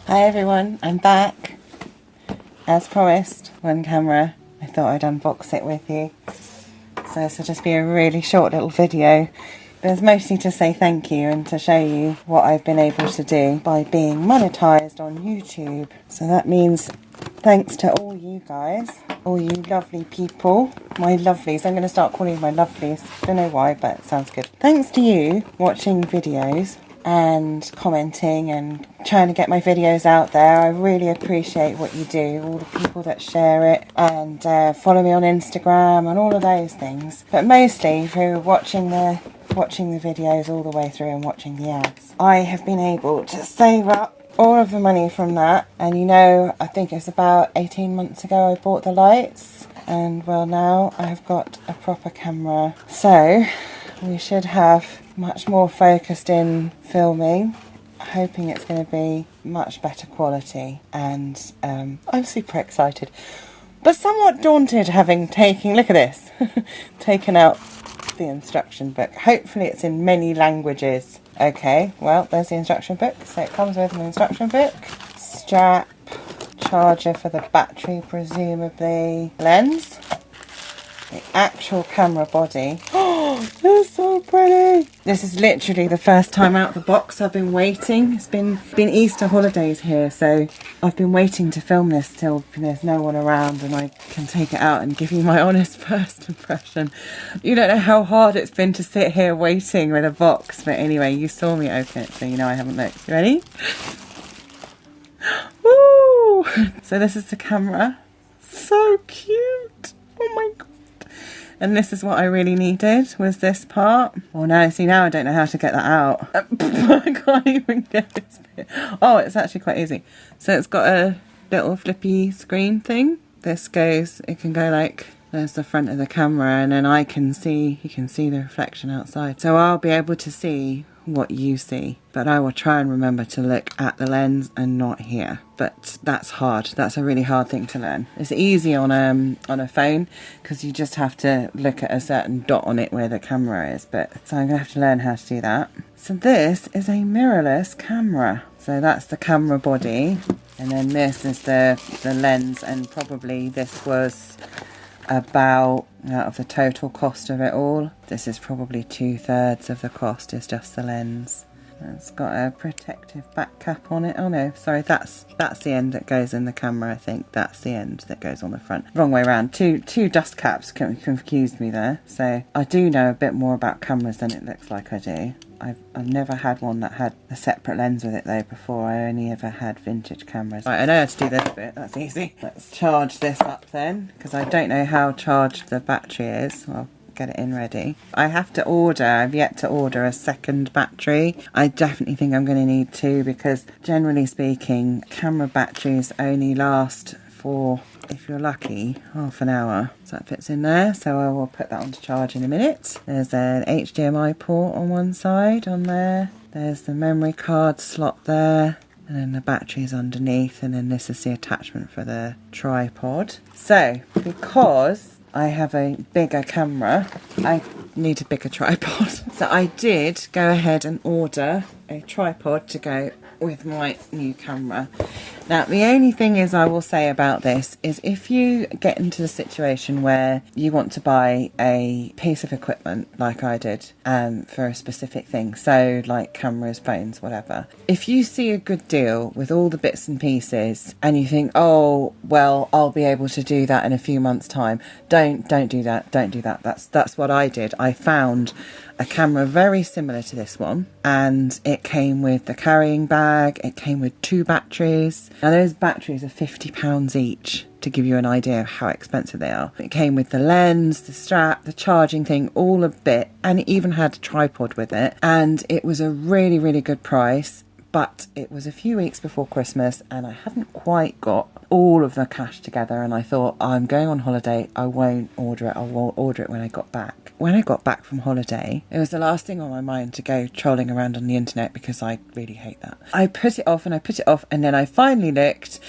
Hi everyone, I'm back. As promised, one camera. I thought I'd unbox it with you. So this will just be a really short little video. But it's mostly to say thank you and to show you what I've been able to do by being monetized on YouTube. So that means thanks to all you guys, all you lovely people, my lovelies. I'm going to start calling you my lovelies. Don't know why, but it sounds good. Thanks to you watching videos and commenting and trying to get my videos out there. I really appreciate what you do, all the people that share it and follow me on Instagram and all of those things. But mostly through watching the videos all the way through and watching the ads. I have been able to save up all of the money from that, and you know, I think it's about 18 months ago I bought the lights, and well, now I've got a proper camera. So we should have much more focused in filming, hoping it's going to be much better quality, and I'm super excited but somewhat daunted having look at this, taken out the instruction book. Hopefully it's in many languages. Okay, well, there's the instruction book. So it comes with an instruction book, strap, charger for the battery presumably, lens, the actual camera body. Oh, they're so pretty. This is literally the first time out of the box. I've been waiting. It's been Easter holidays here, so I've been waiting to film this till there's no one around and I can take it out and give you my honest first impression. You don't know how hard it's been to sit here waiting with a box, but anyway, you saw me open it, so you know I haven't looked. You ready? Woo! So this is the camera. So cute. Oh my god. And this is what I really needed, was this part. Oh no, see now I don't know how to get that out. I can't even get this bit. Oh, it's actually quite easy. So it's got a little flippy screen thing. This goes, it can go like, there's the front of the camera, and then you can see the reflection outside. So I'll be able to see what you see, but I will try and remember to look at the lens and not here. But that's hard. That's a really hard thing to learn. It's easy on a phone because you just have to look at a certain dot on it where the camera is. But so I'm gonna have to learn how to do that. So this is a mirrorless camera. So that's the camera body, and then this is the lens, and probably this was about, out of the total cost of it all, this is probably 2/3 of the cost is just the lens. It's got a protective back cap on it. Oh no, sorry, that's the end that goes in the camera. I think that's the end that goes on the front. Wrong way around. Two dust caps confused me there. So I do know a bit more about cameras than it looks like I do. I've never had one that had a separate lens with it though before. I only ever had vintage cameras. Right, I know how to do this bit. That's easy. Let's charge this up then, because I don't know how charged the battery is. Well, get it in ready. I've yet to order a second battery. I definitely think I'm going to need two, because generally speaking, camera batteries only last for, if you're lucky, half an hour. So that fits in there, so I will put that on to charge in a minute. There's an HDMI port on one side on there. There's the memory card slot there, and then the battery's underneath, and then this is the attachment for the tripod. So because I have a bigger camera, I need a bigger tripod. So I did go ahead and order a tripod to go with my new camera. Now, the only thing is I will say about this is if you get into the situation where you want to buy a piece of equipment like I did for a specific thing, so like cameras, phones, whatever, if you see a good deal with all the bits and pieces and you think, oh well, I'll be able to do that in a few months time, don't do that. That's what I did. I found a camera very similar to this one, and it came with the carrying bag, it came with 2 batteries. Now those batteries are £50 each, to give you an idea of how expensive they are. It came with the lens, the strap, the charging thing, all a bit, and it even had a tripod with it, and it was a really, really good price. But it was a few weeks before Christmas and I hadn't quite got all of the cash together, and I thought, I'm going on holiday, I won't order it, I will order it when I got back. When I got back from holiday, it was the last thing on my mind to go trolling around on the internet, because I really hate that. I put it off, and then I finally looked.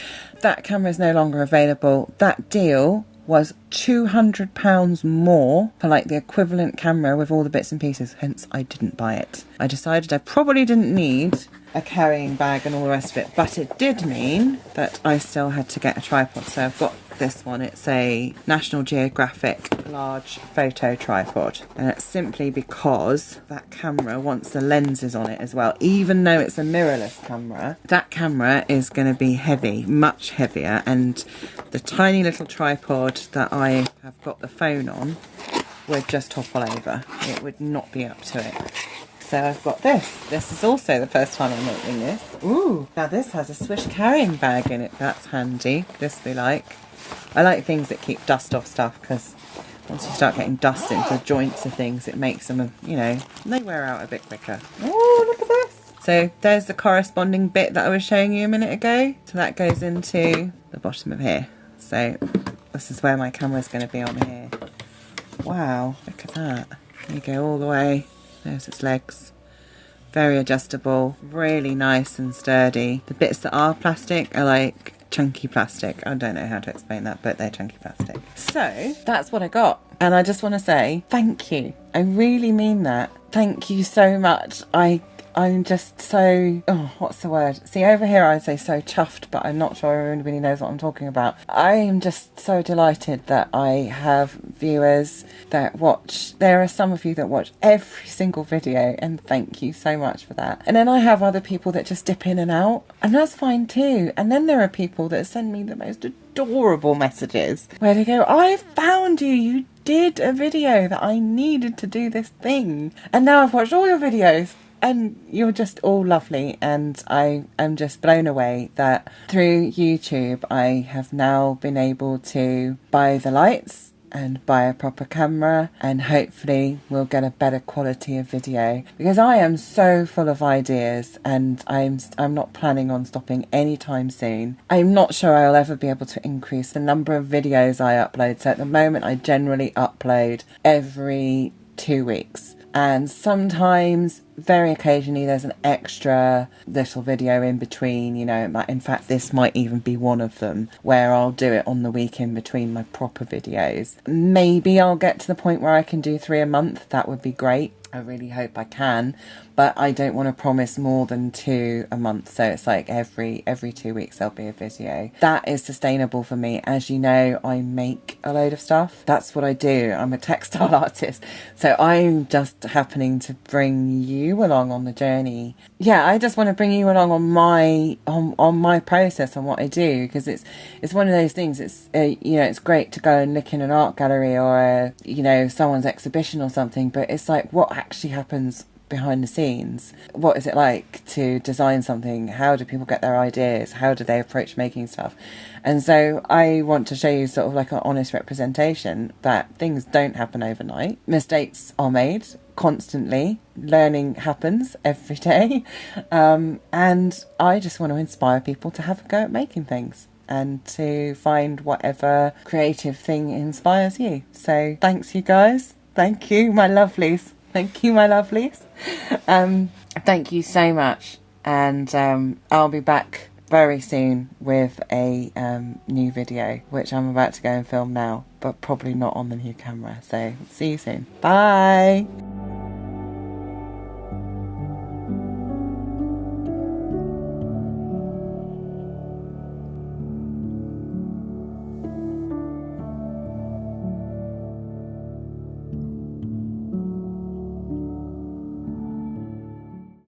That camera is no longer available. That deal was £200 more for like the equivalent camera with all the bits and pieces, hence I didn't buy it. I decided I probably didn't need a carrying bag and all the rest of it, but it did mean that I still had to get a tripod. So I've got this one. It's a National Geographic large photo tripod, and it's simply because that camera wants the lenses on it as well. Even though it's a mirrorless camera, that camera is going to be heavy, much heavier, and the tiny little tripod that I have got the phone on would just topple over. It would not be up to it. So I've got this. This is also the first time I'm opening this. Ooh, now this has a Swish carrying bag in it. That's handy. This we like. I like things that keep dust off stuff, because once you start getting dust into joints of things, it makes them, you know, they wear out a bit quicker. Oh, look at this. So there's the corresponding bit that I was showing you a minute ago. So that goes into the bottom of here. So this is where my camera's going to be on here. Wow, look at that. You go all the way. There's its legs. Very adjustable, really nice and sturdy. The bits that are plastic are like chunky plastic. I don't know how to explain that, but they're chunky plastic. So that's what I got. And I just want to say thank you. I really mean that. Thank you so much. I'm just so, oh, what's the word? See, over here I say so chuffed, but I'm not sure anybody knows what I'm talking about. I am just so delighted that I have viewers that watch. There are some of you that watch every single video, and thank you so much for that. And then I have other people that just dip in and out, and that's fine too. And then there are people that send me the most adorable messages where they go, I found you, you did a video that I needed to do this thing, and now I've watched all your videos. And you're just all lovely, and I am just blown away that through YouTube I have now been able to buy the lights and buy a proper camera, and hopefully we'll get a better quality of video, because I am so full of ideas and I'm not planning on stopping anytime soon. I'm not sure I'll ever be able to increase the number of videos I upload. So at the moment I generally upload every 2 weeks. And sometimes, very occasionally, there's an extra little video in between, you know. In fact, this might even be one of them, where I'll do it on the week in between my proper videos. Maybe I'll get to the point where I can do 3 a month. That would be great. I really hope I can, but I don't want to promise more than 2 a month. So it's like every 2 weeks there'll be a video. That is sustainable for me. As you know, I make a load of stuff. That's what I do. I'm a textile artist. So I'm just happening to bring you along on the journey. Yeah, I just want to bring you along on my process and what I do, because it's one of those things. It's you know, it's great to go and look in an art gallery or you know, someone's exhibition or something, but it's like, what actually happens behind the scenes? What is it like to design something? How do people get their ideas? How do they approach making stuff? And so I want to show you sort of like an honest representation that things don't happen overnight. Mistakes are made constantly. Learning happens every day. And I just want to inspire people to have a go at making things and to find whatever creative thing inspires you. So thanks, you guys. Thank you, my lovelies. Thank you, my lovelies. Thank you so much. And I'll be back very soon with a new video, which I'm about to go and film now, but probably not on the new camera. So see you soon. Bye.